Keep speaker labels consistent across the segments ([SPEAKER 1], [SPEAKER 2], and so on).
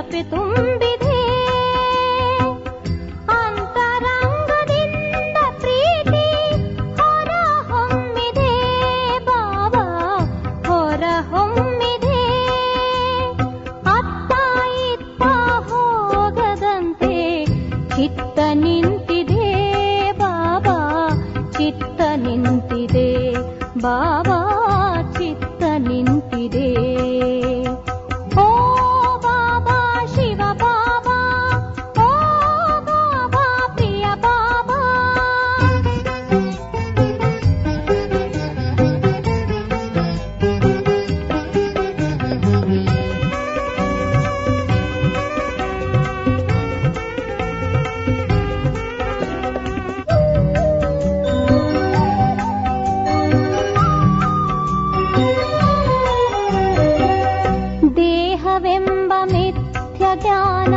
[SPEAKER 1] ನೆನಪೆ ತುಂಬಿದೆ. ಅಂತರಂಗದಿಂದ ಪ್ರೀತಿ ಹೊರ ಹೊಮ್ಮಿದೆ ಬಾಬಾ, ಹೊರ ಹೊಮ್ಮಿದೆ. ಅತ್ತ ಇತ್ತ ಹೋಗದಂತೆ ಚಿತ್ತ ನಿಂತಿದೆ ಬಾಬಾ, ಚಿತ್ತ ನಿಂತಿದೆ ಬಾಬಾ, ಚಿತ್ತ ನಿಂತಿದೆ. ಓ ಬಾಬಾ ಶಿವ ಬಾಬಾ, ಓ ಬಾಬಾ ಪ್ರಿಯ ಬಾಬಾ. ದೇಹವೆಂಬ ಮಿಥ್ಯ ಜ್ಞಾನ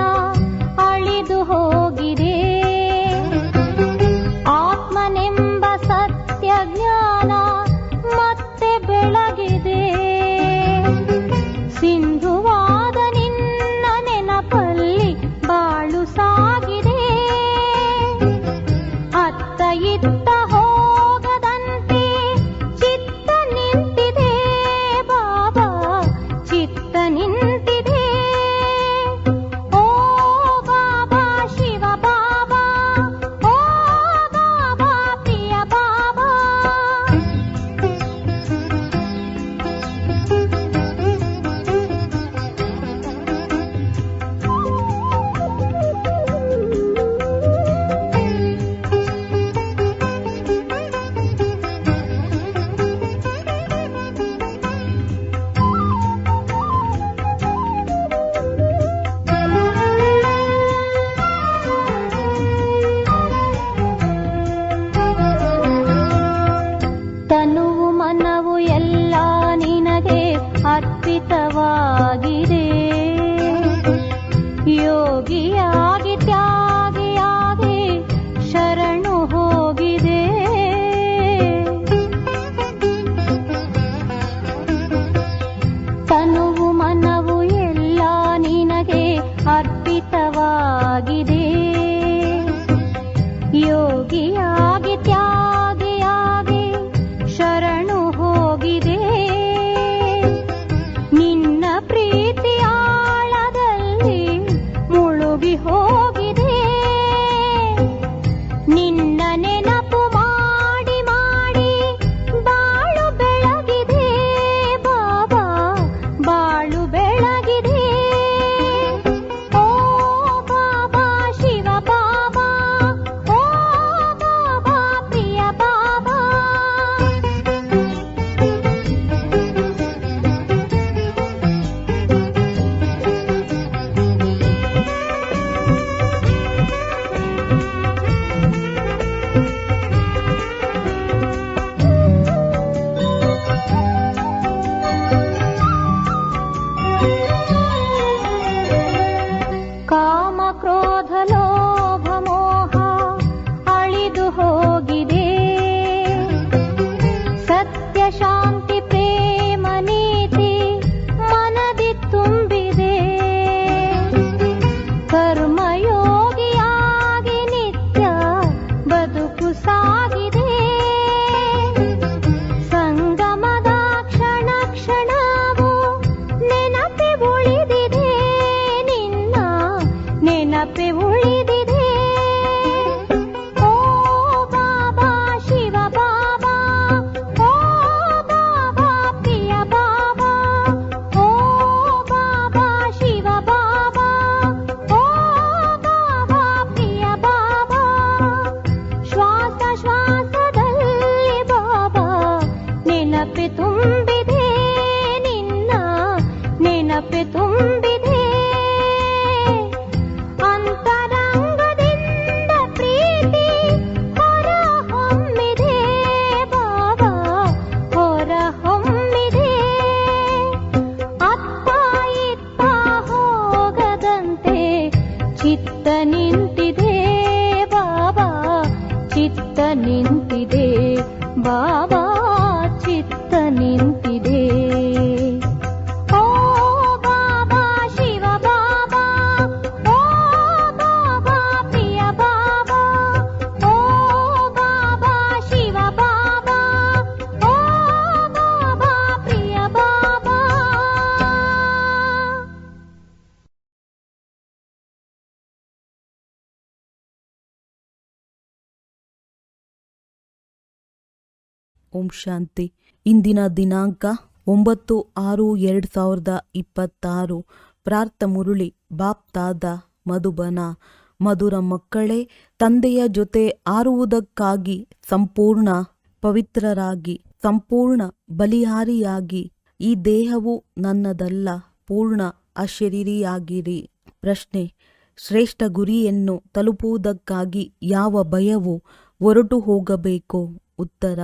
[SPEAKER 1] ಅಳಿದು ಹೋಗಿದೆ, ಆತ್ಮನೆಂಬ ಸತ್ಯ ಜ್ಞಾನ ಮತ್ತೆ ಬೆಳಗಿದೆ. ಸಿಂಧುವಾದ ನಿನ್ನ ನೆನಪಲ್ಲಿ ಬಾಳು ಸಾಗಿದೆ. ಅತ್ತ ಇತ್ತ ಹೋಗದಂತೆ ಚಿತ್ತ ನಿಂತಿದೆ ಬಾಬಾ, ಚಿತ್ತ ನಿಂತಿದೆ. ಓ ಬಾಬಾ ಶಿವ ಬಾಬಾ, ಓ ಬಾಬಾ ಪ್ರಿಯ ಬಾಬಾ. ತನುವು ಮನವು ಎಲ್ಲ ನಿನಗೆ ಅರ್ಪಿತವಾಗಿದೆ. ಯೋಗಿಯಾಗಿ ತ್ಯಾಗಿಯಾಗಿ ಶರಣು ಹೋಗಿದೆ. ತನುವು ಮನವು ಎಲ್ಲ ನಿನಗೆ ಅರ್ಪಿತವಾಗಿದೆ. ಯೋಗಿಯಾಗಿ ತ್ಯಾಗಿಯಾಗಿ ಶರಣು ಹೋಗಿದೆ. ನಿನ್ನ ಪ್ರೀತಿ ಆಳದಲ್ಲಿ ಮುಳುಗಿ ಹೋಗಿದೆ. ನಿನ್ನ ನೆನಪು ಮಾಡಿ ಮಾಡಿ ಬಾಳು ಬೆಳಗಿದೆ ಬಾಬಾ, ಬಾಳು ಬೆಳಗಿದೆ. ಓ ಬಾಬಾ ಶಿವ ಬಾಬಾ, ಓ ಬಾಬಾ ಪ್ರಿಯ ಬಾಬಾ. ಕಾಮ ಕ್ರೋಧ ಲೋಭ ಮೋಹ ಅಳಿದು ಹೋಗಿದೆ. ಸತ್ಯ ಶಾಂತಿ ಪ್ರೇಮ ನೀತಿ ಮನದಿ ತುಂಬಿದೆ. ಕರ್ಮಯೋಗಿಯಾಗಿ ನಿತ್ಯ ಬದುಕು ಸಾಗಿದೆ. ಸಂಗಮದ ಕ್ಷಣ ಕ್ಷಣವೂ ನೆನಪೆ ಉಳಿದಿದೆ. ನಿನ್ನ ನೆನಪೆ ಉಳಿದಿದೆ. ಓ ಬಾಬಾ ಶಿವ ಬಾಬಾ, ಓ ಬಾಬಾ ಪ್ರಿಯ ಬಾಬಾ, ಓ ಬಾಬಾ ಶಿವ ಬಾಬಾ, ಓ ಬಾಬಾ ಪ್ರಿಯ ಬಾಬಾ. ಶ್ವಾಸ ಶ್ವಾಸದಲ್ಲಿ ಬಾಬಾ ನೆನಪೆ ತುಂಬಿದೆ. ನಿನ್ನ ನೆನಪೆ ತುಂಬಿದೆ. ಅಂತರಂಗದಿಂದ ಪ್ರೀತಿ ಹೊರ ಹೊಮ್ಮಿದೆ ಬಾಬಾ, ಹೊರ ಹೊಮ್ಮಿದೆ. ಅತ್ತ ಇತ್ತ ಹೋಗದಂತೆ ಚಿತ್ತ ನಿಂತಿದೆ ಬಾಬಾ, ಚಿತ್ತ ನಿಂತಿದೆ ಬಾಬಾ, ಚಿತ್ತ ನಿಂತಿದೆ. ಓ ಬಾಬಾ ಶಿವ ಬಾಬಾ,
[SPEAKER 2] ಓಂ ಶಾಂತಿ. ಇಂದಿನ ದಿನಾಂಕ 9/6/2026. ಪ್ರಾರ್ಥ ಮುರುಳಿ ಬಾಪ್ ದಾದಾ ಮಧುಬನ. ಮಧುರ ಮಕ್ಕಳೇ, ತಂದೆಯ ಜೊತೆ ಆರುವುದಕ್ಕಾಗಿ ಸಂಪೂರ್ಣ ಪವಿತ್ರರಾಗಿ, ಸಂಪೂರ್ಣ ಬಲಿಹಾರಿಯಾಗಿ, ಈ ದೇಹವು ನನ್ನದಲ್ಲ, ಪೂರ್ಣ ಅಶರೀರಿಯಾಗಿರಿ. ಪ್ರಶ್ನೆ: ಶ್ರೇಷ್ಠ ಗುರಿಯನ್ನು ತಲುಪುವುದಕ್ಕಾಗಿ ಯಾವ ಭಯವು ಹೊರಟು ಹೋಗಬೇಕು? ಉತ್ತರ: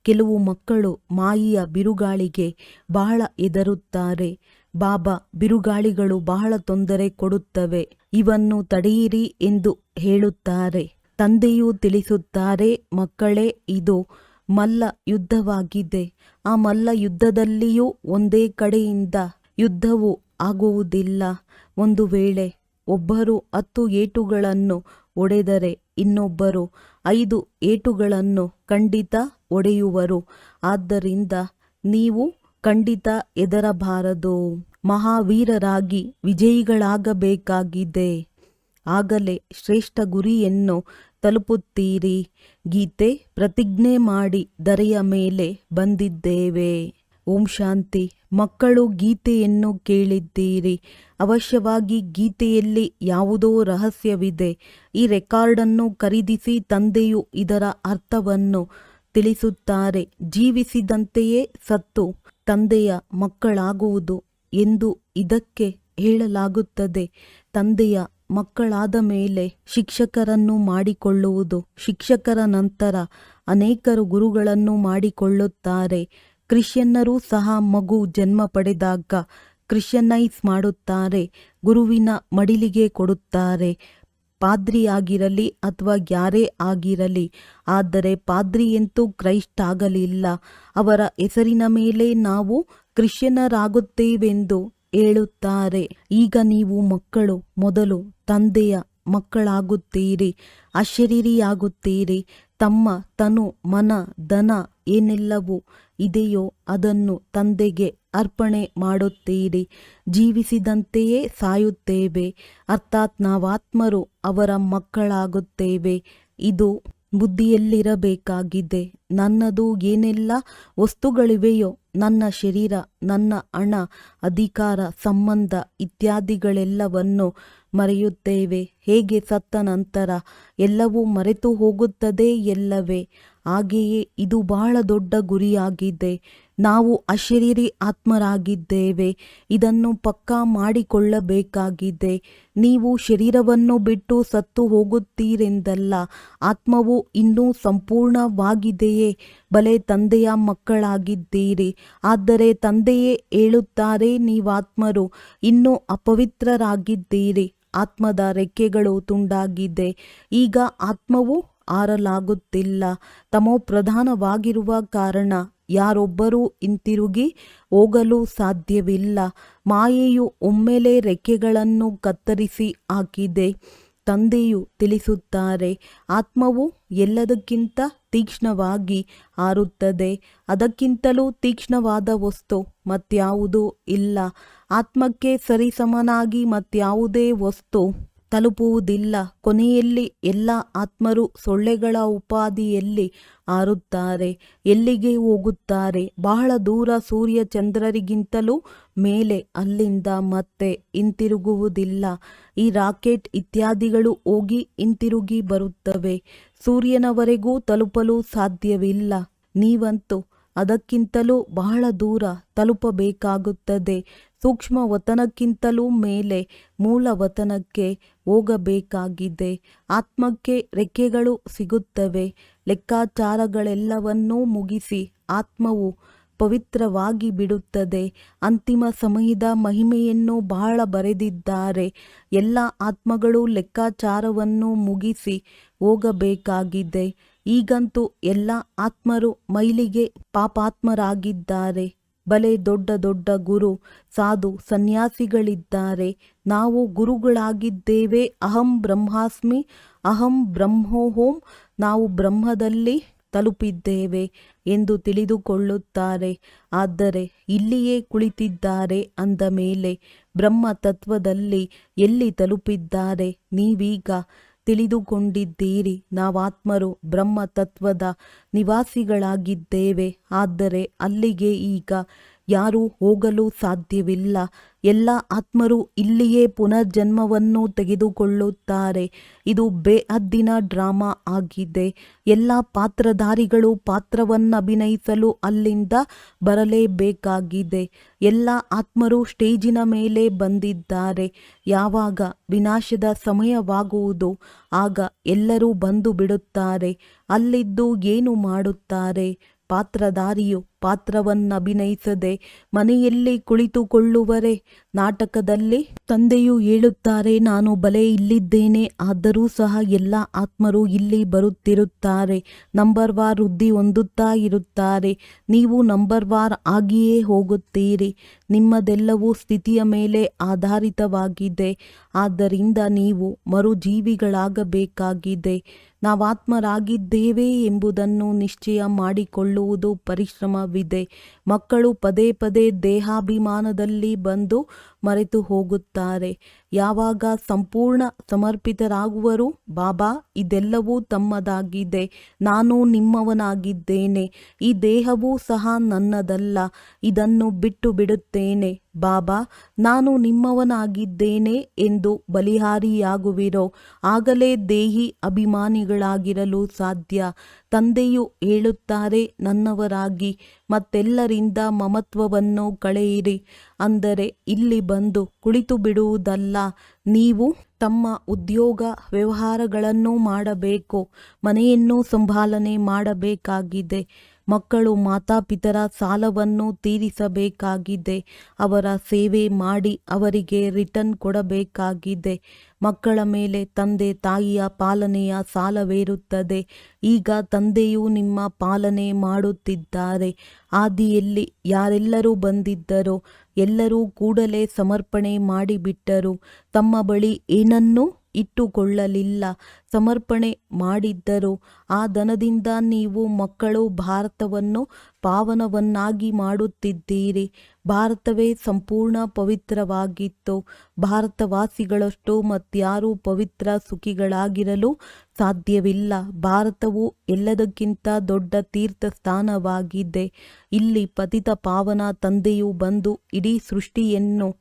[SPEAKER 2] ಕೆಲವು ಮಕ್ಕಳು ಮಾಯೆಯ ಬಿರುಗಾಳಿಗೆ ಬಹಳ ಹೆದರುತ್ತಾರೆ. ಬಾಬಾ, ಬಿರುಗಾಳಿಗಳು ಬಹಳ ತೊಂದರೆ ಕೊಡುತ್ತವೆ, ಇವನ್ನು ತಡೆಯಿರಿ ಎಂದು ಹೇಳುತ್ತಾರೆ. ತಂದೆಯು ತಿಳಿಸುತ್ತಾರೆ, ಮಕ್ಕಳೇ, ಇದು ಮಲ್ಲ ಯುದ್ಧವಾಗಿದೆ. ಆ ಮಲ್ಲ ಯುದ್ಧದಲ್ಲಿಯೂ ಒಂದೇ ಕಡೆಯಿಂದ ಯುದ್ಧವು ಆಗುವುದಿಲ್ಲ. ಒಂದು ವೇಳೆ ಒಬ್ಬರು 10 ಏಟುಗಳನ್ನು ಹೊಡೆದರೆ ಇನ್ನೊಬ್ಬರು 5 ಏಟುಗಳನ್ನು ಖಂಡಿತ ಹೊಡೆಯುವರು. ಆದ್ದರಿಂದ ನೀವು ಖಂಡಿತ ಹೆದರಬಾರದು. ಮಹಾವೀರರಾಗಿ ವಿಜಯಿಗಳಾಗಬೇಕಾಗಿದೆ. ಆಗಲೇ ಶ್ರೇಷ್ಠ ಗುರಿಯನ್ನು ತಲುಪುತ್ತೀರಿ. ಗೀತೆ: ಪ್ರತಿಜ್ಞೆ ಮಾಡಿ ಧರೆಯ ಮೇಲೆ ಬಂದಿದ್ದೇವೆ. ಓಂ ಶಾಂತಿ. ಮಕ್ಕಳು, ಗೀತೆಯನ್ನು ಕೇಳಿದ್ದೀರಿ. ಅವಶ್ಯವಾಗಿ ಗೀತೆಯಲ್ಲಿ ಯಾವುದೋ ರಹಸ್ಯವಿದೆ. ಈ ರೆಕಾರ್ಡನ್ನು ಖರೀದಿಸಿ ತಂದೆಯು ಇದರ ಅರ್ಥವನ್ನು ತಿಳಿಸುತ್ತಾರೆ. ಜೀವಿಸಿದಂತೆಯೇ ಸತ್ತು ತಂದೆಯ ಮಕ್ಕಳಾಗುವುದು ಎಂದು ಇದಕ್ಕೆ ಹೇಳಲಾಗುತ್ತದೆ. ತಂದೆಯ ಮಕ್ಕಳಾದ ಮೇಲೆ ಶಿಕ್ಷಕರನ್ನು ಮಾಡಿಕೊಳ್ಳುವುದು. ಶಿಕ್ಷಕರ ನಂತರ ಅನೇಕರು ಗುರುಗಳನ್ನು ಮಾಡಿಕೊಳ್ಳುತ್ತಾರೆ. ಕ್ರಿಶ್ಚಿಯನ್ನರು ಸಹ ಮಗು ಜನ್ಮ ಪಡೆದಾಗ ಕ್ರಿಶ್ಚಿಯನೈಸ್ ಮಾಡುತ್ತಾರೆ, ಗುರುವಿನ ಮಡಿಲಿಗೆ ಕೊಡುತ್ತಾರೆ. ಪಾದ್ರಿಯಾಗಿರಲಿ ಅಥವಾ ಯಾರೇ ಆಗಿರಲಿ. ಆದರೆ ಪಾದ್ರಿಯಂತೂ ಕ್ರೈಸ್ಟ್ ಆಗಲಿಲ್ಲ. ಅವರ ಹೆಸರಿನ ಮೇಲೆ ನಾವು ಕ್ರಿಶ್ಚಿಯನ್ನರಾಗುತ್ತೇವೆಂದು ಹೇಳುತ್ತಾರೆ. ಈಗ ನೀವು ಮಕ್ಕಳು ಮೊದಲು ತಂದೆಯ ಮಕ್ಕಳಾಗುತ್ತೀರಿ, ಅಶರೀರಿಯಾಗುತ್ತೀರಿ. ತಮ್ಮ ತನು, ಮನ, ಧನ ಏನೆಲ್ಲವೂ ಇದೆಯೋ ಅದನ್ನು ತಂದೆಗೆ ಅರ್ಪಣೆ ಮಾಡುತ್ತೀರಿ. ಜೀವಿಸಿದಂತೆಯೇ ಸಾಯುತ್ತೇವೆ, ಅರ್ಥಾತ್ ನಾವಾತ್ಮರು ಅವರ ಮಕ್ಕಳಾಗುತ್ತೇವೆ. ಇದು ಬುದ್ಧಿಯಲ್ಲಿರಬೇಕಾಗಿದೆ. ನನ್ನದು ಏನೆಲ್ಲ ವಸ್ತುಗಳಿವೆಯೋ, ನನ್ನ ಶರೀರ, ನನ್ನ ಹಣ, ಅಧಿಕಾರ, ಸಂಬಂಧ ಇತ್ಯಾದಿಗಳೆಲ್ಲವನ್ನು ಮರೆಯುತ್ತೇವೆ. ಹೇಗೆ ಸತ್ತ ನಂತರ ಎಲ್ಲವೂ ಮರೆತು ಹೋಗುತ್ತದೆ ಎಲ್ಲವೇ, ಹಾಗೆಯೇ ಇದು ಬಹಳ ದೊಡ್ಡ ಗುರಿಯಾಗಿದೆ. ನಾವು ಅಶರೀರಿ ಆತ್ಮರಾಗಿದ್ದೇವೆ. ಇದನ್ನು ಪಕ್ಕಾ ಮಾಡಿಕೊಳ್ಳಬೇಕಾಗಿದೆ. ನೀವು ಶರೀರವನ್ನು ಬಿಟ್ಟು ಸತ್ತು ಹೋಗುತ್ತೀರೆಂದಲ್ಲ, ಆತ್ಮವು ಇನ್ನೂ ಸಂಪೂರ್ಣವಾಗಿದೆಯೇ? ಬಲೆ, ತಂದೆಯ ಮಕ್ಕಳಾಗಿದ್ದೀರಿ. ಆದರೆ ತಂದೆಯೇ ಹೇಳುತ್ತಾರೆ, ನೀವಾತ್ಮರು ಇನ್ನೂ ಅಪವಿತ್ರರಾಗಿದ್ದೀರಿ. ಆತ್ಮದ ರೆಕ್ಕೆಗಳು ತುಂಡಾಗಿದೆ. ಈಗ ಆತ್ಮವು ಹಾರಲಾಗುತ್ತಿಲ್ಲ. ತಮೋಪ್ರಧಾನವಾಗಿರುವ ಕಾರಣ ಯಾರೊಬ್ಬರೂ ಹಿಂತಿರುಗಿ ಹೋಗಲು ಸಾಧ್ಯವಿಲ್ಲ. ಮಾಯೆಯು ಒಮ್ಮೆಲೇ ರೆಕ್ಕೆಗಳನ್ನು ಕತ್ತರಿಸಿ ಹಾಕಿದೆ. ತಂದೆಯು ತಿಳಿಸುತ್ತಾರೆ, ಆತ್ಮವು ಎಲ್ಲದಕ್ಕಿಂತ ತೀಕ್ಷ್ಣವಾಗಿ ಹಾರುತ್ತದೆ. ಅದಕ್ಕಿಂತಲೂ ತೀಕ್ಷ್ಣವಾದ ವಸ್ತು ಮತ್ಯಾವುದೂ ಇಲ್ಲ. ಆತ್ಮಕ್ಕೆ ಸರಿಸಮನಾಗಿ ಮತ್ಯಾವುದೇ ವಸ್ತು ತಲುಪುವುದಿಲ್ಲ. ಕೊನೆಯಲ್ಲಿ ಎಲ್ಲ ಆತ್ಮರು ಸೊಳ್ಳೆಗಳ ಉಪಾಧಿಯಲ್ಲಿ ಹಾರುತ್ತಾರೆ. ಎಲ್ಲಿಗೆ ಹೋಗುತ್ತಾರೆ? ಬಹಳ ದೂರ, ಸೂರ್ಯ ಚಂದ್ರರಿಗಿಂತಲೂ ಮೇಲೆ. ಅಲ್ಲಿಂದ ಮತ್ತೆ ಹಿಂತಿರುಗುವುದಿಲ್ಲ. ಈ ರಾಕೆಟ್ ಇತ್ಯಾದಿಗಳು ಹೋಗಿ ಹಿಂತಿರುಗಿ ಬರುತ್ತವೆ. ಸೂರ್ಯನವರೆಗೂ ತಲುಪಲು ಸಾಧ್ಯವಿಲ್ಲ. ನೀವಂತೂ ಅದಕ್ಕಿಂತಲೂ ಬಹಳ ದೂರ ತಲುಪಬೇಕಾಗುತ್ತದೆ. ಸೂಕ್ಷ್ಮ ವತನಕ್ಕಿಂತಲೂ ಮೇಲೆ ಮೂಲ ವತನಕ್ಕೆ ಹೋಗಬೇಕಾಗಿದೆ. ಆತ್ಮಕ್ಕೆ ರೆಕ್ಕೆಗಳು ಸಿಗುತ್ತವೆ. ಲೆಕ್ಕಾಚಾರಗಳೆಲ್ಲವನ್ನೂ ಮುಗಿಸಿ ಆತ್ಮವು ಪವಿತ್ರವಾಗಿ ಬಿಡುತ್ತದೆ. ಅಂತಿಮ ಸಮಯದ ಮಹಿಮೆಯನ್ನು ಬಹಳ ಬರೆದಿದ್ದಾರೆ. ಎಲ್ಲ ಆತ್ಮಗಳು ಲೆಕ್ಕಾಚಾರವನ್ನು ಮುಗಿಸಿ ಹೋಗಬೇಕಾಗಿದೆ. ಈಗಂತೂ ಎಲ್ಲ ಆತ್ಮರು ಮೈಲಿಗೆ ಪಾಪಾತ್ಮರಾಗಿದ್ದಾರೆ. ಬಲೆ, ದೊಡ್ಡ ದೊಡ್ಡ ಗುರು, ಸಾಧು, ಸನ್ಯಾಸಿಗಳಿದ್ದಾರೆ. ನಾವು ಗುರುಗಳಾಗಿದ್ದೇವೆ. ಅಹಂ ಬ್ರಹ್ಮಾಸ್ಮಿ, ಅಹಂ ಬ್ರಹ್ಮೋಹಂ, ನಾವು ಬ್ರಹ್ಮದಲ್ಲಿ ತಲುಪಿದ್ದೇವೆ ಎಂದು ತಿಳಿದುಕೊಳ್ಳುತ್ತಾರೆ. ಆದರೆ ಇಲ್ಲಿಯೇ ಕುಳಿತಿದ್ದಾರೆ ಅಂದ ಮೇಲೆ ಬ್ರಹ್ಮ ತತ್ವದಲ್ಲಿ ಎಲ್ಲಿ ತಲುಪಿದ್ದಾರೆ? ನೀವೀಗ ತಿಳಿದುಕೊಂಡಿದ್ದೀರಿ. ನಾವಾತ್ಮರು ಬ್ರಹ್ಮ ತತ್ವದ ನಿವಾಸಿಗಳಾಗಿದ್ದೇವೆ. ಆದರೆ ಅಲ್ಲಿಗೆ ಈಗ ಯಾರೂ ಹೋಗಲು ಸಾಧ್ಯವಿಲ್ಲ. ಎಲ್ಲ ಆತ್ಮರು ಇಲ್ಲಿಯೇ ಪುನರ್ಜನ್ಮವನ್ನು ತೆಗೆದುಕೊಳ್ಳುತ್ತಾರೆ. ಇದು ಬೇಹದ್ದಿನ ಡ್ರಾಮಾ ಆಗಿದೆ. ಎಲ್ಲ ಪಾತ್ರಧಾರಿಗಳು ಪಾತ್ರವನ್ನಭಿನಯಿಸಲು ಅಲ್ಲಿಂದ ಬರಲೇಬೇಕಾಗಿದೆ. ಎಲ್ಲ ಆತ್ಮರು ಸ್ಟೇಜಿನ ಮೇಲೆ ಬಂದಿದ್ದಾರೆ. ಯಾವಾಗ ವಿನಾಶದ ಸಮಯವಾಗುವುದು ಆಗ ಎಲ್ಲರೂ ಬಂದು ಬಿಡುತ್ತಾರೆ. ಅಲ್ಲಿದ್ದು ಏನು ಮಾಡುತ್ತಾರೆ? ಪಾತ್ರಧಾರಿಯು ಪಾತ್ರವನ್ನಭಿನಯಿಸದೆ ಮನೆಯಲ್ಲಿ ಕುಳಿತುಕೊಳ್ಳುವರೆ? ನಾಟಕದಲ್ಲಿ ತಂದೆಯು ಹೇಳುತ್ತಾರೆ, ನಾನು ಬಲೆ ಇಲ್ಲಿದ್ದೇನೆ. ಆದರೂ ಸಹ ಎಲ್ಲ ಆತ್ಮರು ಇಲ್ಲಿ ಬರುತ್ತಿರುತ್ತಾರೆ. ನಂಬರ್ ವಾರ್ ವೃದ್ಧಿ ಹೊಂದುತ್ತಾ ಇರುತ್ತಾರೆ. ನೀವು ನಂಬರ್ ವಾರ್ ಆಗಿಯೇ ಹೋಗುತ್ತೀರಿ. ನಿಮ್ಮದೆಲ್ಲವೂ ಸ್ಥಿತಿಯ ಮೇಲೆ ಆಧಾರಿತವಾಗಿದೆ. ಆದ್ದರಿಂದ ನೀವು ಮರುಜೀವಿಗಳಾಗಬೇಕಾಗಿದೆ. ನಾವಾತ್ಮರಾಗಿದ್ದೇವೆ ಎಂಬುದನ್ನು ನಿಶ್ಚಯ ಮಾಡಿಕೊಳ್ಳುವುದು ಪರಿಶ್ರಮವಿದೆ. ಮಕ್ಕಳು ಪದೇ ಪದೇ ದೇಹಾಭಿಮಾನದಲ್ಲಿ ಬಂದು ಮರೆತು ಹೋಗುತ್ತಾರೆ. ಯಾವಾಗ ಸಂಪೂರ್ಣ ಸಮರ್ಪಿತರಾಗುವರು? ಬಾಬಾ, ಇದೆಲ್ಲವೂ ತಮ್ಮದಾಗಿದೆ. ನಾನು ನಿಮ್ಮವನಾಗಿದ್ದೇನೆ. ಈ ದೇಹವೂ ಸಹ ನನ್ನದಲ್ಲ. ಇದನ್ನು ಬಿಟ್ಟು ಬಿಡುತ್ತೇನೆ. ಬಾಬಾ, ನಾನು ನಿಮ್ಮವನಾಗಿದ್ದೇನೆ ಎಂದು ಬಲಿಹಾರಿಯಾಗುವಿರೋ ಆಗಲೇ ದೇಹಿ ಅಭಿಮಾನಿಗಳಾಗಿರಲು ಸಾಧ್ಯ. ತಂದೆಯು ಹೇಳುತ್ತಾರೆ, ನನ್ನವರಾಗಿ ಮತ್ತೆಲ್ಲರಿಂದ ಮಮತ್ವವನ್ನು ಕಳೆಯಿರಿ. ಅಂದರೆ ಇಲ್ಲಿ ಬಂದು ಕುಳಿತು ಬಿಡುವುದಲ್ಲ. ನೀವು ತಮ್ಮ ಉದ್ಯೋಗ ವ್ಯವಹಾರಗಳನ್ನು ಮಾಡಬೇಕು. ಮನೆಯನ್ನು ಸಂಭಾಲನೆ ಮಾಡಬೇಕಾಗಿದೆ. ಮಕ್ಕಳು ಮಾತಾಪಿತರ ಸಾಲವನ್ನು ತೀರಿಸಬೇಕಾಗಿದೆ. ಅವರ ಸೇವೆ ಮಾಡಿ ಅವರಿಗೆ ರಿಟರ್ನ್ ಕೊಡಬೇಕಾಗಿದೆ. ಮಕ್ಕಳ ಮೇಲೆ ತಂದೆ ತಾಯಿಯ ಪಾಲನೆಯ ಸಾಲವೇರುತ್ತದೆ. ಈಗ ತಂದೆಯು ನಿಮ್ಮ ಪಾಲನೆ ಮಾಡುತ್ತಿದ್ದಾರೆ. ಆದಿಯಲ್ಲಿ ಯಾರೆಲ್ಲರೂ ಬಂದಿದ್ದರೋ ಎಲ್ಲರೂ ಕೂಡಲೇ ಸಮರ್ಪಣೆ ಮಾಡಿಬಿಟ್ಟರು. ತಮ್ಮ ಬಳಿ ಏನನ್ನೂ ಇಟ್ಟುಕೊಳ್ಳಲಿಲ್ಲ. ಸಮರ್ಪಣೆ ಮಾಡಿದ್ದರು. ಆ ಧನದಿಂದ ನೀವು ಮಕ್ಕಳು ಭಾರತವನ್ನು ಪಾವನವನ್ನಾಗಿ ಮಾಡುತ್ತಿದ್ದೀರಿ. ಭಾರತವೇ ಸಂಪೂರ್ಣ ಪವಿತ್ರವಾಗಿತ್ತು. ಭಾರತವಾಸಿಗಳಷ್ಟು ಮತ್ಯಾರೂ ಪವಿತ್ರ ಸುಖಿಗಳಾಗಿರಲು ಸಾಧ್ಯವಿಲ್ಲ. ಭಾರತವು ಎಲ್ಲದಕ್ಕಿಂತ ದೊಡ್ಡ ತೀರ್ಥ ಸ್ಥಾನವಾಗಿದೆ. ಇಲ್ಲಿ ಪತಿತ ಪಾವನ ತಂದೆಯು ಬಂದು ಇಡೀ ಸೃಷ್ಟಿಯನ್ನು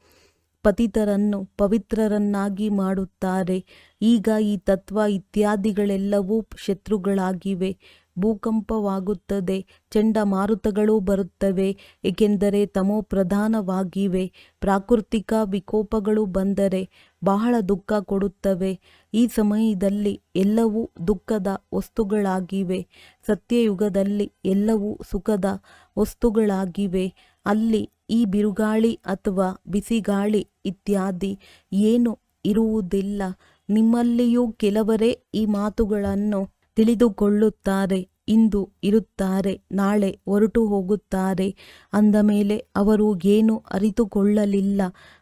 [SPEAKER 2] ಪತಿತರನ್ನು ಪವಿತ್ರರನ್ನಾಗಿ ಮಾಡುತ್ತಾರೆ. ಈಗ ಈ ತತ್ವ ಇತ್ಯಾದಿಗಳೆಲ್ಲವೂ ಶತ್ರುಗಳಾಗಿವೆ. ಭೂಕಂಪವಾಗುತ್ತದೆ, ಚಂಡಮಾರುತಗಳು ಬರುತ್ತವೆ, ಏಕೆಂದರೆ ತಮೋಪ್ರಧಾನವಾಗಿವೆ. ಪ್ರಾಕೃತಿಕ ವಿಕೋಪಗಳು ಬಂದರೆ ಬಹಳ ದುಃಖ ಕೊಡುತ್ತವೆ. ಈ ಸಮಯದಲ್ಲಿ ಎಲ್ಲವೂ ದುಃಖದ ವಸ್ತುಗಳಾಗಿವೆ. ಸತ್ಯಯುಗದಲ್ಲಿ ಎಲ್ಲವೂ ಸುಖದ ವಸ್ತುಗಳಾಗಿವೆ. ಅಲ್ಲಿ ಈ ಬಿರುಗಾಳಿ ಅಥವಾ ಬಿಸಿಗಾಳಿ ಇತ್ಯಾದಿ ಏನು ಇರುವುದಿಲ್ಲ. ನಿಮ್ಮಲ್ಲಿಯೂ ಕೆಲವರೇ ಈ ಮಾತುಗಳನ್ನು ತಿಳಿದುಕೊಳ್ಳುತ್ತಾರೆ. ಇಂದು ಇರುತ್ತಾರೆ, ನಾಳೆ ಹೊರಟು ಹೋಗುತ್ತಾರೆ. ಅಂದ ಮೇಲೆ ಅವರು ಏನು ಅರಿತುಕೊಳ್ಳಲಿಲ್ಲ.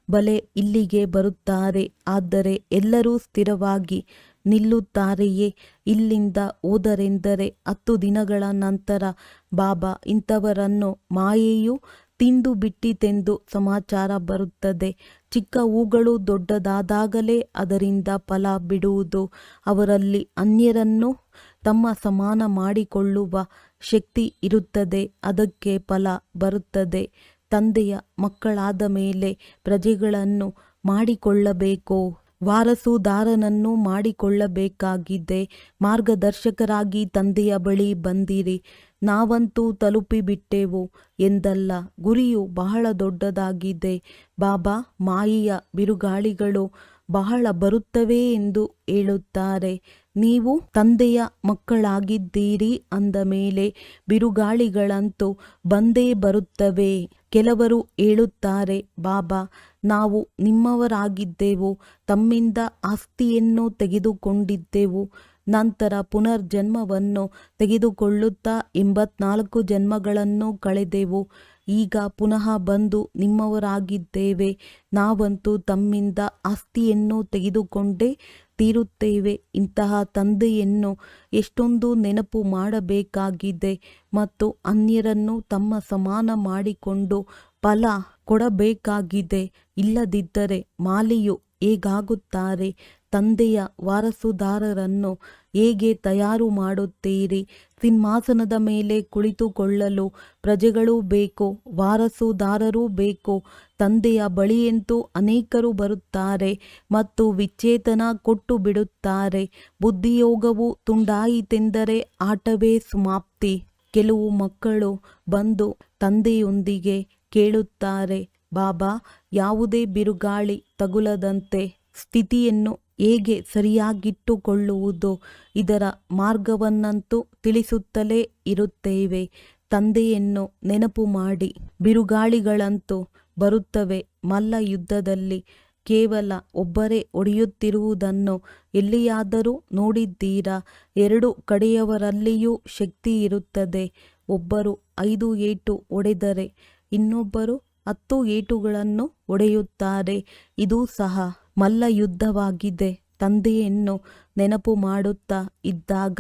[SPEAKER 2] ಬಲೆ ಇಲ್ಲಿಗೆ ಬರುತ್ತಾರೆ. ಆದರೆ ಎಲ್ಲರೂ ಸ್ಥಿರವಾಗಿ ನಿಲ್ಲುತ್ತಾರೆಯೇ? ಇಲ್ಲಿಂದ ಹೋದರೆಂದರೆ 10 ದಿನಗಳ ನಂತರ ಬಾಬಾ ಇಂಥವರನ್ನು ಮಾಯೆಯು ತಿಂದು ಬಿಟ್ಟಿತೆಂದು ಸಮಾಚಾರ ಬರುತ್ತದೆ. ಚಿಕ್ಕ ಹೂಗಳು ದೊಡ್ಡದಾದಾಗಲೇ ಅದರಿಂದ ಫಲ ಬಿಡುವುದು. ಅವರಲ್ಲಿ ಅನ್ಯರನ್ನು ತಮ್ಮ ಸಮಾನ ಮಾಡಿಕೊಳ್ಳುವ ಶಕ್ತಿ ಇರುತ್ತದೆ. ಅದಕ್ಕೆ ಫಲ ಬರುತ್ತದೆ. ತಂದೆಯ ಮಕ್ಕಳಾದ ಮೇಲೆ ಪ್ರಜೆಗಳನ್ನು ಮಾಡಿಕೊಳ್ಳಬೇಕು. ವಾರಸುದಾರನನ್ನು ಮಾಡಿಕೊಳ್ಳಬೇಕಾಗಿದೆ. ಮಾರ್ಗದರ್ಶಕರಾಗಿ ತಂದೆಯ ಬಳಿ ಬಂದಿರಿ. ನಾವಂತೂ ತಲುಪಿಬಿಟ್ಟೆವು ಎಂದಲ್ಲ. ಗುರಿಯು ಬಹಳ ದೊಡ್ಡದಾಗಿದೆ. ಬಾಬಾ ಮಾಯೆಯ ಬಿರುಗಾಳಿಗಳು ಬಹಳ ಬರುತ್ತವೆ ಎಂದು ಹೇಳುತ್ತಾರೆ. ನೀವು ತಂದೆಯ ಮಕ್ಕಳಾಗಿದ್ದೀರಿ ಅಂದ ಮೇಲೆ ಬಿರುಗಾಳಿಗಳಂತೂ ಬಂದೇ ಬರುತ್ತವೆ. ಕೆಲವರು ಹೇಳುತ್ತಾರೆ, ಬಾಬಾ ನಾವು ನಿಮ್ಮವರಾಗಿದ್ದೆವು, ತಮ್ಮಿಂದ ಆಸ್ತಿಯನ್ನು ತೆಗೆದುಕೊಂಡಿದ್ದೆವು, ನಂತರ ಪುನರ್ಜನ್ಮವನ್ನು ತೆಗೆದುಕೊಳ್ಳುತ್ತಾ 84 ಜನ್ಮಗಳನ್ನು ಕಳೆದೆವು. ಈಗ ಪುನಃ ಬಂದು ನಿಮ್ಮವರಾಗಿದ್ದೇವೆ. ನಾವಂತೂ ತಮ್ಮಿಂದ ಆಸ್ತಿಯನ್ನು ತೆಗೆದುಕೊಂಡೇ ತೀರುತ್ತೇವೆ. ಇಂತಹ ತಂದೆಯನ್ನು ಎಷ್ಟೊಂದು ನೆನಪು ಮಾಡಬೇಕಾಗಿದೆ ಮತ್ತು ಅನ್ಯರನ್ನು ತಮ್ಮ ಸಮಾನ ಮಾಡಿಕೊಂಡು ಫಲ ಕೊಡಬೇಕಾಗಿದೆ. ಇಲ್ಲದಿದ್ದರೆ ಮಾಲಿಯು ಹೇಗಾಗುತ್ತಾರೆ? ತಂದೆಯ ವಾರಸುದಾರರನ್ನು ಹೇಗೆ ತಯಾರು ಮಾಡುತ್ತೀರಿ? ಸಿಂಹಾಸನದ ಮೇಲೆ ಕುಳಿತುಕೊಳ್ಳಲು ಪ್ರಜೆಗಳೂ ಬೇಕು, ವಾರಸುದಾರರೂ ಬೇಕು. ತಂದೆಯ ಬಳಿಯಂತೂ ಅನೇಕರು ಬರುತ್ತಾರೆ ಮತ್ತು ವಿಚ್ಛೇದನ ಕೊಟ್ಟು ಬಿಡುತ್ತಾರೆ. ಬುದ್ಧಿಯೋಗವು ತುಂಡಾಯಿತೆಂದರೆ ಆಟವೇ ಸಮಾಪ್ತಿ. ಕೆಲವು ಮಕ್ಕಳು ಬಂದು ತಂದೆಯೊಂದಿಗೆ ಕೇಳುತ್ತಾರೆ, ಬಾಬಾ, ಯಾವುದೇ ಬಿರುಗಾಳಿ ತಗುಲದಂತೆ ಸ್ಥಿತಿಯನ್ನು ಹೇಗೆ ಸರಿಯಾಗಿಟ್ಟುಕೊಳ್ಳುವುದು? ಇದರ ಮಾರ್ಗವನ್ನಂತೂ ತಿಳಿಸುತ್ತಲೇ ಇರುತ್ತೇವೆ. ತಂದೆಯನ್ನು ನೆನಪು ಮಾಡಿ. ಬಿರುಗಾಳಿಗಳಂತೂ ಬರುತ್ತವೆ. ಮಲ್ಲ ಯುದ್ಧದಲ್ಲಿ ಕೇವಲ ಒಬ್ಬರೇ ಹೊಡೆಯುತ್ತಿರುವುದನ್ನು ಎಲ್ಲಿಯಾದರೂ ನೋಡಿದ್ದೀರಾ? ಎರಡು ಕಡೆಯವರಲ್ಲಿಯೂ ಶಕ್ತಿ ಇರುತ್ತದೆ. ಒಬ್ಬರು 5 ಏಟು ಹೊಡೆದರೆ ಇನ್ನೊಬ್ಬರು 10 ಏಟುಗಳನ್ನು ಹೊಡೆಯುತ್ತಾರೆ. ಇದು ಸಹ ಮಲ್ಲಯುದ್ಧವಾಗಿದೆ. ತಂದೆಯನ್ನು ನೆನಪು ಮಾಡುತ್ತಾ ಇದ್ದಾಗ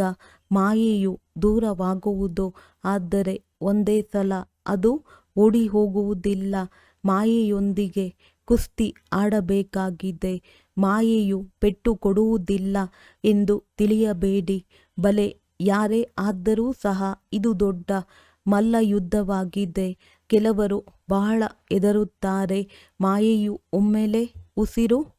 [SPEAKER 2] ಮಾಯೆಯು ದೂರವಾಗುವುದು. ಆದರೆ ಒಂದೇ ಸಲ ಅದು ಓಡಿ ಹೋಗುವುದಿಲ್ಲ. ಮಾಯೆಯೊಂದಿಗೆ ಕುಸ್ತಿ ಆಡಬೇಕಾಗಿದೆ. ಮಾಯೆಯು ಪೆಟ್ಟು ಕೊಡುವುದಿಲ್ಲ ಎಂದು ತಿಳಿಯಬೇಡಿ. ಬಲೆ ಯಾರೇ ಆದರೂ ಸಹ ಇದು ದೊಡ್ಡ ಮಲ್ಲಯುದ್ಧವಾಗಿದೆ. ಕೆಲವರು ಬಹಳ ಹೆದರುತ್ತಾರೆ. ಮಾಯೆಯು ಒಮ್ಮೆಲೆ ಉಸಿರು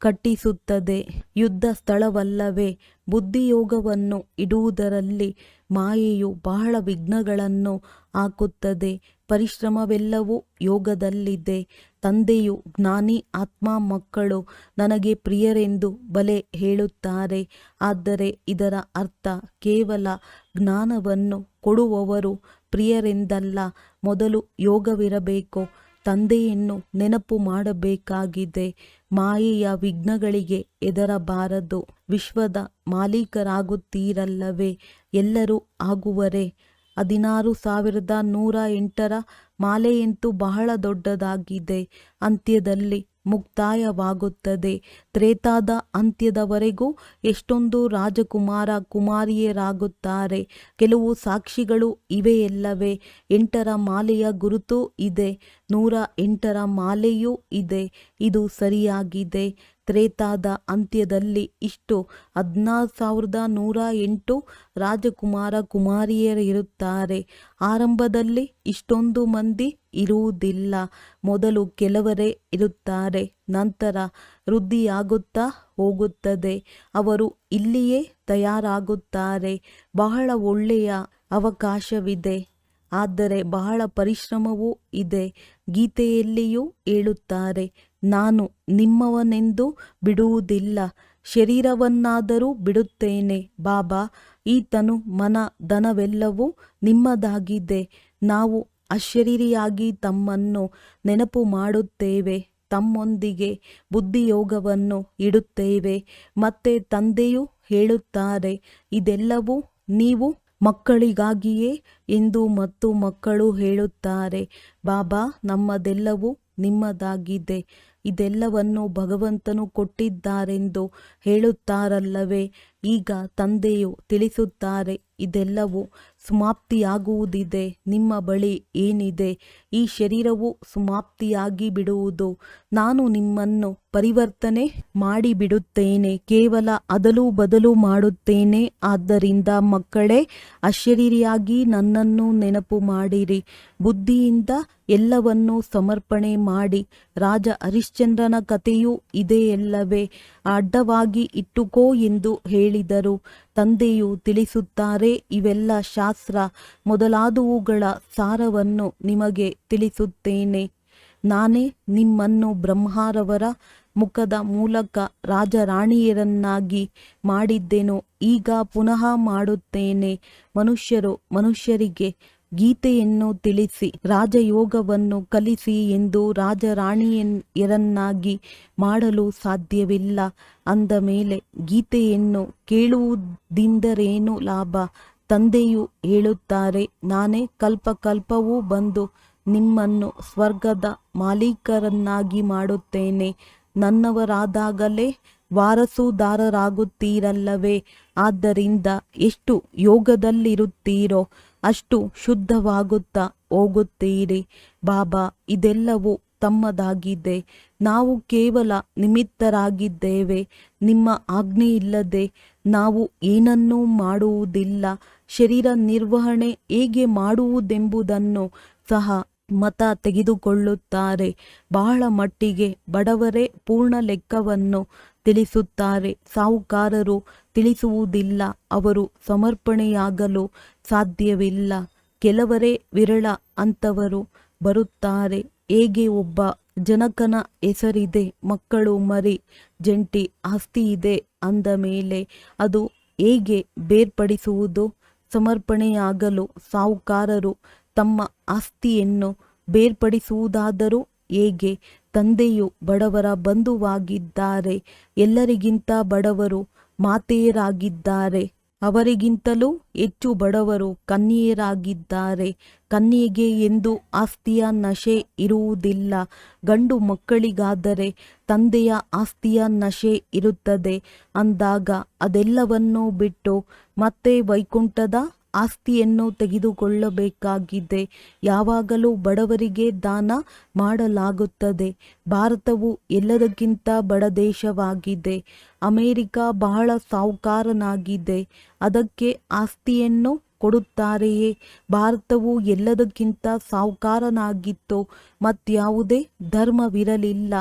[SPEAKER 2] ಕಟ್ಟಿಸುತ್ತದೆ. ಯುದ್ಧ ಸ್ಥಳವಲ್ಲವೇ? ಬುದ್ಧಿಯೋಗವನ್ನು ಇಡುವುದರಲ್ಲಿ ಮಾಯೆಯು ಬಹಳ ವಿಘ್ನಗಳನ್ನು ಹಾಕುತ್ತದೆ. ಪರಿಶ್ರಮವೆಲ್ಲವೂ ಯೋಗದಲ್ಲಿದೆ. ತಂದೆಯು ಜ್ಞಾನಿ ಆತ್ಮ. ಮಕ್ಕಳು ನನಗೆ ಪ್ರಿಯರೆಂದು ಬಲೆ ಹೇಳುತ್ತಾರೆ. ಆದರೆ ಇದರ ಅರ್ಥ ಕೇವಲ ಜ್ಞಾನವನ್ನು ಕೊಡುವವರು ಪ್ರಿಯರೆಂದಲ್ಲ. ಮೊದಲು ಯೋಗವಿರಬೇಕು. ತಂದೆಯನ್ನು ನೆನಪು ಮಾಡಬೇಕಾಗಿದೆ. ಮಾಯೆಯ ವಿಘ್ನಗಳಿಗೆ ಹೆದರಬಾರದು. ವಿಶ್ವದ ಮಾಲೀಕರಾಗುತ್ತೀರಲ್ಲವೇ? ಎಲ್ಲರೂ ಆಗುವರೇ? 16,108ರ ಮಾಲೆಯಂತೂ ಬಹಳ ದೊಡ್ಡದಾಗಿದೆ. ಅಂತ್ಯದಲ್ಲಿ ಮುಕ್ತಾಯವಾಗುತ್ತದೆ. ತ್ರೇತಾದ ಅಂತ್ಯದವರೆಗೂ ಎಷ್ಟೊಂದು ರಾಜಕುಮಾರ ಕುಮಾರಿಯರಾಗುತ್ತಾರೆ. ಕೆಲವು ಸಾಕ್ಷಿಗಳು ಇವೆಯಲ್ಲವೇ? 8ರ ಮಾಲೆಯ ಗುರುತು ಇದೆ, 108ರ ಮಾಲೆಯೂ ಇದೆ. ಇದು ಸರಿಯಾಗಿದೆ. ತ್ರೇತಾದ ಅಂತ್ಯದಲ್ಲಿ ಇಷ್ಟು 16,108 ರಾಜಕುಮಾರ ಕುಮಾರಿಯರಿರುತ್ತಾರೆ. ಆರಂಭದಲ್ಲಿ ಇಷ್ಟೊಂದು ಮಂದಿ ಇರುವುದಿಲ್ಲ. ಮೊದಲು ಕೆಲವರೇ ಇರುತ್ತಾರೆ. ನಂತರ ವೃದ್ಧಿಯಾಗುತ್ತಾ ಹೋಗುತ್ತದೆ. ಅವರು ಇಲ್ಲಿಯೇ ತಯಾರಾಗುತ್ತಾರೆ. ಬಹಳ ಒಳ್ಳೆಯ ಅವಕಾಶವಿದೆ. ಆದರೆ ಬಹಳ ಪರಿಶ್ರಮವೂ ಇದೆ. ಗೀತೆಯಲ್ಲಿಯೂ ಹೇಳುತ್ತಾರೆ, ನಾನು ನಿಮ್ಮವನೆಂದು ಬಿಡುವುದಿಲ್ಲ, ಶರೀರವನ್ನಾದರೂ ಬಿಡುತ್ತೇನೆ. ಬಾಬಾ, ಈ ತನು ಮನ ಧನವೆಲ್ಲವೂ ನಿಮ್ಮದಾಗಿದೆ. ನಾವು ಅಶರೀರಿಯಾಗಿ ತಮ್ಮನ್ನು ನೆನಪು ಮಾಡುತ್ತೇವೆ. ತಮ್ಮೊಂದಿಗೆ ಬುದ್ಧಿಯೋಗವನ್ನು ಇಡುತ್ತೇವೆ. ಮತ್ತೆ ತಂದೆಯು ಹೇಳುತ್ತಾರೆ, ಇದೆಲ್ಲವೂ ನೀವು ಮಕ್ಕಳಿಗಾಗಿಯೇ ಎಂದು. ಮತ್ತು ಮಕ್ಕಳು ಹೇಳುತ್ತಾರೆ, ಬಾಬಾ, ನಮ್ಮದೆಲ್ಲವೂ ನಿಮ್ಮದಾಗಿದೆ. ಇದೆಲ್ಲವನ್ನು ಭಗವಂತನು ಕೊಟ್ಟಿದ್ದಾರೆಂದು ಹೇಳುತ್ತಾರಲ್ಲವೇ? ಈಗ ತಂದೆಯು ತಿಳಿಸುತ್ತಾರೆ, ಇದೆಲ್ಲವೂ ಸಮಾಪ್ತಿಯಾಗುವುದಿದೆ. ನಿಮ್ಮ ಬಳಿ ಏನಿದೆ? ಈ ಶರೀರವು ಸಮಾಪ್ತಿಯಾಗಿ ಬಿಡುವುದು. ನಾನು ನಿಮ್ಮನ್ನು ಪರಿವರ್ತನೆ ಮಾಡಿಬಿಡುತ್ತೇನೆ. ಕೇವಲ ಅದಲು ಬದಲು ಮಾಡುತ್ತೇನೆ. ಆದ್ದರಿಂದ ಮಕ್ಕಳೇ, ಅಶರೀರಿಯಾಗಿ ನನ್ನನ್ನು ನೆನಪು ಮಾಡಿರಿ. ಬುದ್ಧಿಯಿಂದ ಎಲ್ಲವನ್ನೂ ಸಮರ್ಪಣೆ ಮಾಡಿ. ರಾಜ ಹರಿಶ್ಚಂದ್ರನ ಕಥೆಯೂ ಇದೆಯಲ್ಲವೇ? ಅಡ್ಡವಾಗಿ ಇಟ್ಟುಕೋ ಎಂದು ಹೇಳಿದರು. ತಂದೆಯು ತಿಳಿಸುತ್ತಾರೆ, ಇವೆಲ್ಲ ಶಾಸ್ತ್ರ ಮೊದಲಾದವುಗಳ ಸಾರವನ್ನು ನಿಮಗೆ ತಿಳಿಸುತ್ತೇನೆ. ನಾನೇ ನಿಮ್ಮನ್ನು ಬ್ರಹ್ಮರವರ ಮುಖದ ಮೂಲಕ ರಾಜರಾಣಿಯರನ್ನಾಗಿ ಮಾಡಿದ್ದೆನು. ಈಗ ಪುನಃ ಮಾಡುತ್ತೇನೆ. ಮನುಷ್ಯರಿಗೆ ಗೀತೆಯನ್ನು ತಿಳಿಸಿ, ರಾಜಯೋಗವನ್ನು ಕಲಿಸಿ ಎಂದು ರಾಜರಾಣಿಯರನ್ನಾಗಿ ಮಾಡಲು ಸಾಧ್ಯವಿಲ್ಲ. ಅಂದ ಮೇಲೆ ಗೀತೆಯನ್ನು ಕೇಳುವುದಿಂದರೇನು ಲಾಭ? ತಂದೆಯು ಹೇಳುತ್ತಾರೆ, ನಾನೇ ಕಲ್ಪಕಲ್ಪವೂ ಬಂದು ನಿಮ್ಮನ್ನು ಸ್ವರ್ಗದ ಮಾಲೀಕರನ್ನಾಗಿ ಮಾಡುತ್ತೇನೆ. ನನ್ನವರಾದಾಗಲೇ ವಾರಸುದಾರರಾಗುತ್ತೀರಲ್ಲವೇ? ಆದ್ದರಿಂದ ಎಷ್ಟು ಯೋಗದಲ್ಲಿರುತ್ತೀರೋ ಅಷ್ಟು ಶುದ್ಧವಾಗುತ್ತಾ ಹೋಗುತ್ತೀರಿ. ಬಾಬಾ, ಇದೆಲ್ಲವೂ ತಮ್ಮದಾಗಿದೆ. ನಾವು ಕೇವಲ ನಿಮಿತ್ತರಾಗಿದ್ದೇವೆ. ನಿಮ್ಮ ಆಜ್ಞೆ ಇಲ್ಲದೆ ನಾವು ಏನನ್ನೂ ಮಾಡುವುದಿಲ್ಲ. ಶರೀರ ನಿರ್ವಹಣೆ ಹೇಗೆ ಮಾಡುವುದೆಂಬುದನ್ನು ಸಹ ಮತ ತೆಗೆದುಕೊಳ್ಳುತ್ತಾರೆ. ಬಹಳ ಮಟ್ಟಿಗೆ ಬಡವರೇ ಪೂರ್ಣ ಲೆಕ್ಕವನ್ನು ತಿಳಿಸುತ್ತಾರೆ. ಸಾಹುಕಾರರು ತಿಳಿಸುವುದಿಲ್ಲ. ಅವರು ಸಮರ್ಪಣೆಯಾಗಲು ಸಾಧ್ಯವಿಲ್ಲ. ಕೆಲವರೇ ವಿರಳ ಅಂತವರು ಬರುತ್ತಾರೆ. ಹೇಗೆ ಒಬ್ಬ ಜನಕನ ಹೆಸರಿದೆ, ಮಕ್ಕಳು ಮರಿ ಜಂಟಿ ಆಸ್ತಿ ಇದೆ ಅಂದ ಮೇಲೆ ಅದು ಹೇಗೆ ಬೇರ್ಪಡಿಸುವುದು? ಸಮರ್ಪಣೆಯಾಗಲು ಸಾಹುಕಾರರು ತಮ್ಮ ಆಸ್ತಿಯನ್ನು ಬೇರ್ಪಡಿಸುವುದಾದರೂ ಹೇಗೆ? ತಂದೆಯು ಬಡವರ ಬಂಧುವಾಗಿದ್ದಾರೆ. ಎಲ್ಲರಿಗಿಂತ ಬಡವರು ಮಾತೆಯರಾಗಿದ್ದಾರೆ. ಅವರಿಗಿಂತಲೂ ಹೆಚ್ಚು ಬಡವರು ಕನ್ಯೆಯರಾಗಿದ್ದಾರೆ. ಕನ್ಯೆಗೆ ಎಂದು ಆಸ್ತಿಯ ನಶೆ ಇರುವುದಿಲ್ಲ. ಗಂಡು ಮಕ್ಕಳಿಗಾದರೆ ತಂದೆಯ ಆಸ್ತಿಯ ನಶೆ ಇರುತ್ತದೆ. ಅಂದಾಗ ಅದೆಲ್ಲವನ್ನೂ ಬಿಟ್ಟು ಮತ್ತೆ ವೈಕುಂಠದ ಆಸ್ತಿಯನ್ನು ತೆಗೆದುಕೊಳ್ಳಬೇಕಾಗಿದೆ. ಯಾವಾಗಲೂ ಬಡವರಿಗೆ ದಾನ ಮಾಡಲಾಗುತ್ತದೆ. ಭಾರತವು ಎಲ್ಲದಕ್ಕಿಂತ ಬಡ ದೇಶವಾಗಿದೆ. ಅಮೆರಿಕ ಬಹಳ ಸಾಹುಕಾರನಾಗಿದೆ. ಅದಕ್ಕೆ ಆಸ್ತಿಯನ್ನು ಕೊಡುತ್ತಾರೆಯೇ? ಭಾರತವು ಎಲ್ಲದಕ್ಕಿಂತ ಸಾಹುಕಾರನಾಗಿತ್ತು. ಮತ್ಯಾವುದೇ ಧರ್ಮವಿರಲಿಲ್ಲ.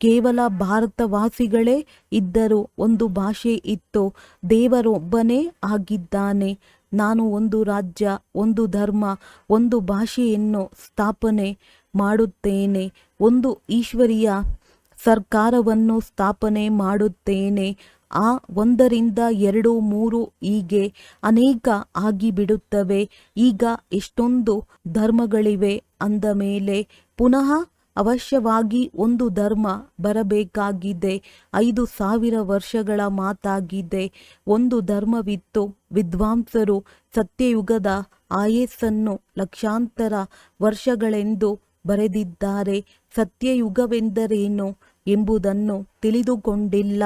[SPEAKER 2] ಕೇವಲ ಭಾರತವಾಸಿಗಳೇ ಇದ್ದರು. ಒಂದು ಭಾಷೆ ಇತ್ತು. ದೇವರೊಬ್ಬನೇ ಆಗಿದ್ದಾನೆ. ನಾನು ಒಂದು ರಾಜ್ಯ, ಒಂದು ಧರ್ಮ, ಒಂದು ಭಾಷೆಯನ್ನು ಸ್ಥಾಪನೆ ಮಾಡುತ್ತೇನೆ. ಒಂದು ಈಶ್ವರೀಯ ಸರ್ಕಾರವನ್ನು ಸ್ಥಾಪನೆ ಮಾಡುತ್ತೇನೆ. ಆ ಒಂದರಿಂದ 2, 3 ಹೀಗೆ ಅನೇಕ ಆಗಿಬಿಡುತ್ತವೆ. ಈಗ ಎಷ್ಟೊಂದು ಧರ್ಮಗಳಿವೆ ಅಂದ ಮೇಲೆ ಪುನಃ ಅವಶ್ಯವಾಗಿ ಒಂದು ಧರ್ಮ ಬರಬೇಕಾಗಿದೆ. 5,000 ವರ್ಷಗಳ ಮಾತಾಗಿದೆ. ಒಂದು ಧರ್ಮವಿತ್ತು. ವಿದ್ವಾಂಸರು ಸತ್ಯಯುಗದ ಆಯಸ್ಸನ್ನು ಲಕ್ಷಾಂತರ ವರ್ಷಗಳೆಂದು ಬರೆದಿದ್ದಾರೆ. ಸತ್ಯಯುಗವೆಂದರೇನು ಎಂಬುದನ್ನು ತಿಳಿದುಕೊಂಡಿಲ್ಲ.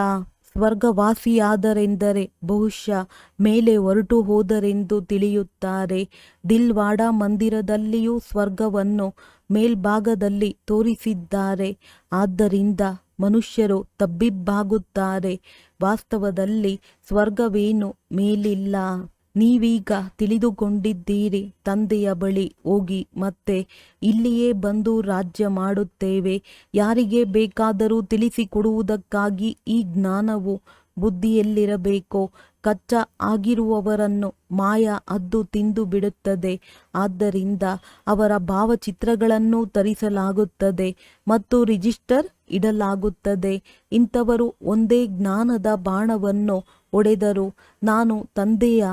[SPEAKER 2] ಸ್ವರ್ಗವಾಸಿಯಾದರೆಂದರೆ ಬಹುಶಃ ಮೇಲೆ ಹೊರಟು ಹೋದರೆಂದು ತಿಳಿಯುತ್ತಾರೆ. ದಿಲ್ವಾಡ ಮಂದಿರದಲ್ಲಿಯೂ ಸ್ವರ್ಗವನ್ನು ಮೇಲ್ಭಾಗದಲ್ಲಿ ತೋರಿಸಿದ್ದಾರೆ. ಆದ್ದರಿಂದ ಮನುಷ್ಯರು ತಬ್ಬಿಬ್ಬಾಗುತ್ತಾರೆ. ವಾಸ್ತವದಲ್ಲಿ ಸ್ವರ್ಗವೇನು ಮೇಲಿಲ್ಲ. ನೀವೀಗ ತಿಳಿದುಕೊಂಡಿದ್ದೀರಿ. ತಂದೆಯ ಬಳಿ ಹೋಗಿ ಮತ್ತೆ ಇಲ್ಲಿಯೇ ಬಂದು ರಾಜ್ಯ ಮಾಡುತ್ತೇವೆ. ಯಾರಿಗೆ ಬೇಕಾದರೂ ತಿಳಿಸಿಕೊಡುವುದಕ್ಕಾಗಿ ಈ ಜ್ಞಾನವು ಬುದ್ಧಿಯಲ್ಲಿರಬೇಕು. ಕಚ್ಚಾ ಆಗಿರುವವರನ್ನು ಮಾಯ ಹದ್ದು ತಿಂದು ಬಿಡುತ್ತದೆ. ಆದ್ದರಿಂದ ಅವರ ಭಾವಚಿತ್ರಗಳನ್ನು ತರಿಸಲಾಗುತ್ತದೆ ಮತ್ತು ರಿಜಿಸ್ಟರ್ ಇಡಲಾಗುತ್ತದೆ. ಇಂಥವರು ಒಂದೇ ಜ್ಞಾನದ ಬಾಣವನ್ನು ಹೊಡೆದರು. ನಾನು ತಂದೆಯ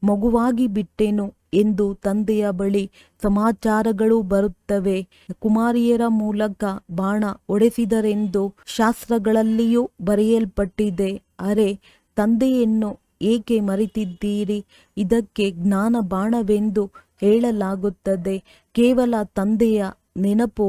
[SPEAKER 2] ಮಗುವಾಗಿ ಬಿಟ್ಟೆನು ಎಂದು ತಂದೆಯ ಬಳಿ ಸಮಾಚಾರಗಳು ಬರುತ್ತವೆ. ಕುಮಾರಿಯರ ಮೂಲಕ ಬಾಣ ಹೊಡೆಸಿದರೆಂದು ಶಾಸ್ತ್ರಗಳಲ್ಲಿಯೂ ಬರೆಯಲ್ಪಟ್ಟಿದೆ. ಅರೆ, ತಂದೆಯನ್ನು ಏಕೆ ಮರೆತಿದ್ದೀರಿ? ಇದಕ್ಕೆ ಜ್ಞಾನ ಬಾಣವೆಂದು ಹೇಳಲಾಗುತ್ತದೆ. ಕೇವಲ ತಂದೆಯ ನೆನಪು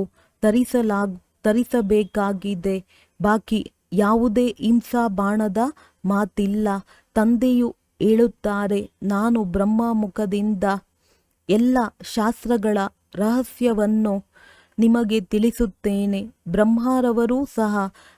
[SPEAKER 2] ತರಿಸಬೇಕಾಗಿದೆ. ಬಾಕಿ ಯಾವುದೇ ಹಿಂಸಾ ಬಾಣದ ಮಾತಿಲ್ಲ. ತಂದೆಯು ಹೇಳುತ್ತಾರೆ, ನಾನು ಬ್ರಹ್ಮ ಮುಖದಿಂದ ಎಲ್ಲ ಶಾಸ್ತ್ರಗಳ ರಹಸ್ಯವನ್ನು ನಿಮಗೆ ತಿಳಿಸುತ್ತೇನೆ. ಬ್ರಹ್ಮರವರೂ ಸಹ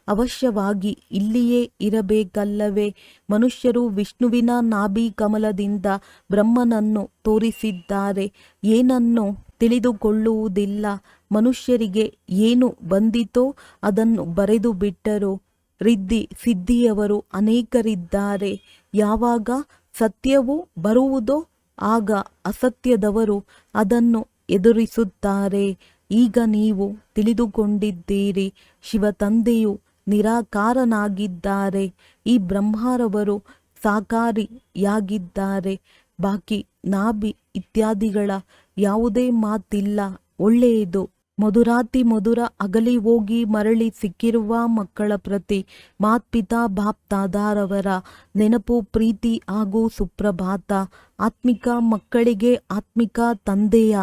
[SPEAKER 2] ಅವಶ್ಯವಾಗಿ ಇಲ್ಲಿಯೇ ಇರಬೇಕಲ್ಲವೇ? ಮನುಷ್ಯರು ವಿಷ್ಣುವಿನ ನಾಭಿ ಕಮಲದಿಂದ ಬ್ರಹ್ಮನನ್ನು ತೋರಿಸಿದ್ದಾರೆ. ಏನನ್ನು ತಿಳಿದುಕೊಳ್ಳುವುದಿಲ್ಲ. ಮನುಷ್ಯರಿಗೆ ಏನು ಬಂದಿತೋ ಅದನ್ನು ಬರೆದು ಬಿಟ್ಟರು. ರಿದ್ದಿ ಸಿದ್ಧಿಯವರು ಅನೇಕರಿದ್ದಾರೆ. ಯಾವಾಗ ಸತ್ಯವು ಬರುವುದೋ ಆಗ ಅಸತ್ಯದವರು ಅದನ್ನು ಎದುರಿಸುತ್ತಾರೆ. ಈಗ ನೀವು ತಿಳಿದುಕೊಂಡಿದ್ದೀರಿ. ಶಿವತಂದೆಯು ನಿರಾಕಾರನಾಗಿದ್ದಾರೆ. ಈ ಬ್ರಹ್ಮರವರು ಸಾಕಾರಿಯಾಗಿದ್ದಾರೆ. ಬಾಕಿ ನಾಭಿ ಇತ್ಯಾದಿಗಳ ಯಾವುದೇ ಮಾತಿಲ್ಲ. ಒಳ್ಳೆಯದು. ಮಧುರಾತಿ ಮಧುರ ಅಗಲಿ ಹೋಗಿ ಮರಳಿ ಸಿಕ್ಕಿರುವ ಮಕ್ಕಳ ಪ್ರತಿ ಮಾತ್ಪಿತಾ ಬಾಪ್ದಾದಾರವರ ನೆನಪು, ಪ್ರೀತಿ ಹಾಗೂ ಸುಪ್ರಭಾತ. ಆತ್ಮಿಕ ಮಕ್ಕಳಿಗೆ ಆತ್ಮಿಕ ತಂದೆಯ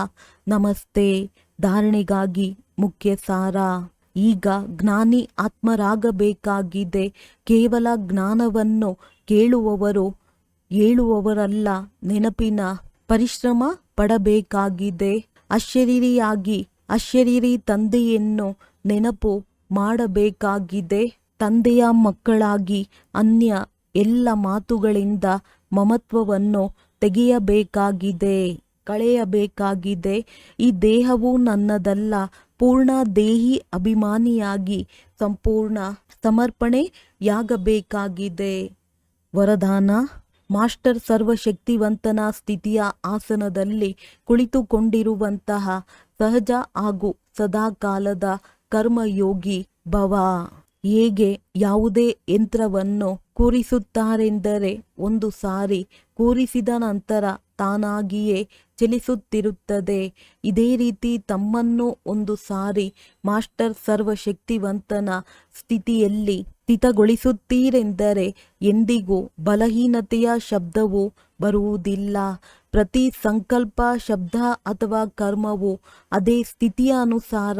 [SPEAKER 2] ನಮಸ್ತೆ. ಧಾರಣೆಗಾಗಿ ಮುಖ್ಯ ಸಾರ. ಈಗ ಜ್ಞಾನಿ ಆತ್ಮರಾಗಬೇಕಾಗಿದೆ. ಕೇವಲ ಜ್ಞಾನವನ್ನು ಕೇಳುವವರು ಹೇಳುವವರಲ್ಲ. ನೆನಪಿನ ಪರಿಶ್ರಮ ಪಡಬೇಕಾಗಿದೆ. ಅಶರೀರಿಯಾಗಿ ಅಶರೀರಿ ತಂದೆಯನ್ನು ನೆನಪು ಮಾಡಬೇಕಾಗಿದೆ. ತಂದೆಯ ಮಕ್ಕಳಾಗಿ ಅನ್ಯ ಎಲ್ಲ ಮಾತುಗಳಿಂದ ಮಮತ್ವವನ್ನು ತೆಗೆಯಬೇಕಾಗಿದೆ, ಕಳೆಯಬೇಕಾಗಿದೆ. ಈ ದೇಹವು ನನ್ನದಲ್ಲ. ಪೂರ್ಣ ದೇಹಿ ಅಭಿಮಾನಿಯಾಗಿ ಸಂಪೂರ್ಣ ಸಮರ್ಪಣೆಯಾಗಬೇಕಾಗಿದೆ. ವರದಾನ: ಮಾಸ್ಟರ್ ಸರ್ವಶಕ್ತಿವಂತನ ಸ್ಥಿತಿಯ ಆಸನದಲ್ಲಿ ಕುಳಿತುಕೊಂಡಿರುವಂತಹ ಸಹಜ ಹಾಗೂ ಸದಾಕಾಲದ ಕರ್ಮಯೋಗಿ ಭವ. ಹೇಗೆ ಯಾವುದೇ ಯಂತ್ರವನ್ನು ಕೂರಿಸುತ್ತಾರೆಂದರೆ ಒಂದು ಸಾರಿ ಕೂರಿಸಿದ ನಂತರ ತಾನಾಗಿಯೇ ಚಲಿಸುತ್ತಿರುತ್ತದೆ. ಇದೇ ರೀತಿ ತಮ್ಮನ್ನು ಒಂದು ಸಾರಿ ಮಾಸ್ಟರ್ ಸರ್ವಶಕ್ತಿವಂತನ ಸ್ಥಿತಿಯಲ್ಲಿ ಸ್ಥಿತಗೊಳಿಸುತ್ತೀರೆಂದರೆ ಎಂದಿಗೂ ಬಲಹೀನತೆಯ ಶಬ್ದವು ಬರುವುದಿಲ್ಲ. ಪ್ರತಿ ಸಂಕಲ್ಪ, ಶಬ್ದ ಅಥವಾ ಕರ್ಮವು ಅದೇ ಸ್ಥಿತಿಯ ಅನುಸಾರ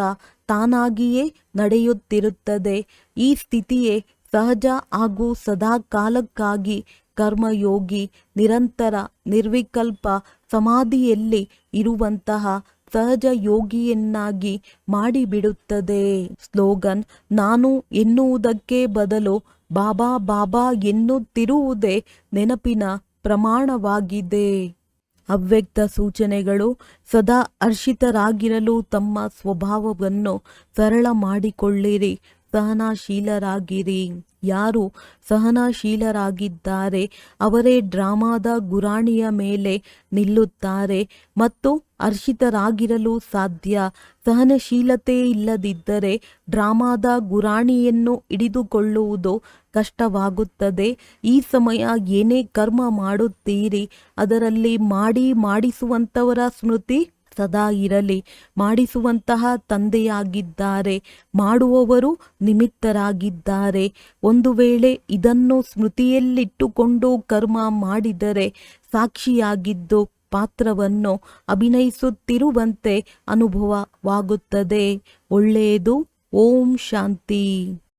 [SPEAKER 2] ತಾನಾಗಿಯೇ ನಡೆಯುತ್ತಿರುತ್ತದೆ. ಈ ಸ್ಥಿತಿಯೇ ಸಹಜ ಹಾಗೂ ಸದಾಕಾಲಕ್ಕಾಗಿ ಕರ್ಮಯೋಗಿ ನಿರಂತರ ನಿರ್ವಿಕಲ್ಪ ಸಮಾಧಿಯಲ್ಲಿ ಇರುವಂತಹ ಸಹಜ ಯೋಗಿಯನ್ನಾಗಿ ಮಾಡಿಬಿಡುತ್ತದೆ. ಸ್ಲೋಗನ್: ನಾನು ಎನ್ನುವುದಕ್ಕೆ ಬದಲು ಬಾಬಾ ಬಾಬಾ ಎನ್ನುತ್ತಿರುವುದೇ ನೆನಪಿನ ಪ್ರಮಾಣವಾಗಿದೆ. ಅವ್ಯಕ್ತ ಸೂಚನೆಗಳು: ಸದಾ ಹರ್ಷಿತರಾಗಿರಲು ತಮ್ಮ ಸ್ವಭಾವವನ್ನು ಸರಳ ಮಾಡಿಕೊಳ್ಳಿರಿ. ಸಹನಶೀಲರಾಗಿರಿ. ಯಾರು ಸಹನಶೀಲರಾಗಿದ್ದಾರೆ ಅವರೇ ಡ್ರಾಮಾದ ಗುರಾಣಿಯ ಮೇಲೆ ನಿಲ್ಲುತ್ತಾರೆ ಮತ್ತು ಹರ್ಷಿತರಾಗಿರಲು ಸಾಧ್ಯ. ಸಹನಶೀಲತೆ ಇಲ್ಲದಿದ್ದರೆ ಡ್ರಾಮಾದ ಗುರಾಣಿಯನ್ನು ಹಿಡಿದುಕೊಳ್ಳುವುದು ಕಷ್ಟವಾಗುತ್ತದೆ. ಈ ಸಮಯ ಏನೇ ಕರ್ಮ ಮಾಡುತ್ತೀರಿ ಅದರಲ್ಲಿ ಮಾಡಿಸುವಂಥವರ ಸ್ಮೃತಿ ಸದಾ ಇರಲಿ. ಮಾಡಿಸುವಂತಹ ತಂದೆಯಾಗಿದ್ದಾರೆ, ಮಾಡುವವರು ನಿಮಿತ್ತರಾಗಿದ್ದಾರೆ. ಒಂದು ವೇಳೆ ಇದನ್ನು ಸ್ಮೃತಿಯಲ್ಲಿಟ್ಟುಕೊಂಡು ಕರ್ಮ ಮಾಡಿದರೆ ಸಾಕ್ಷಿಯಾಗಿದ್ದು ಪಾತ್ರವನ್ನು ಅಭಿನಯಿಸುತ್ತಿರುವಂತೆ ಅನುಭವವಾಗುತ್ತದೆ. ಒಳ್ಳೆಯದು. ಓಂ ಶಾಂತಿ.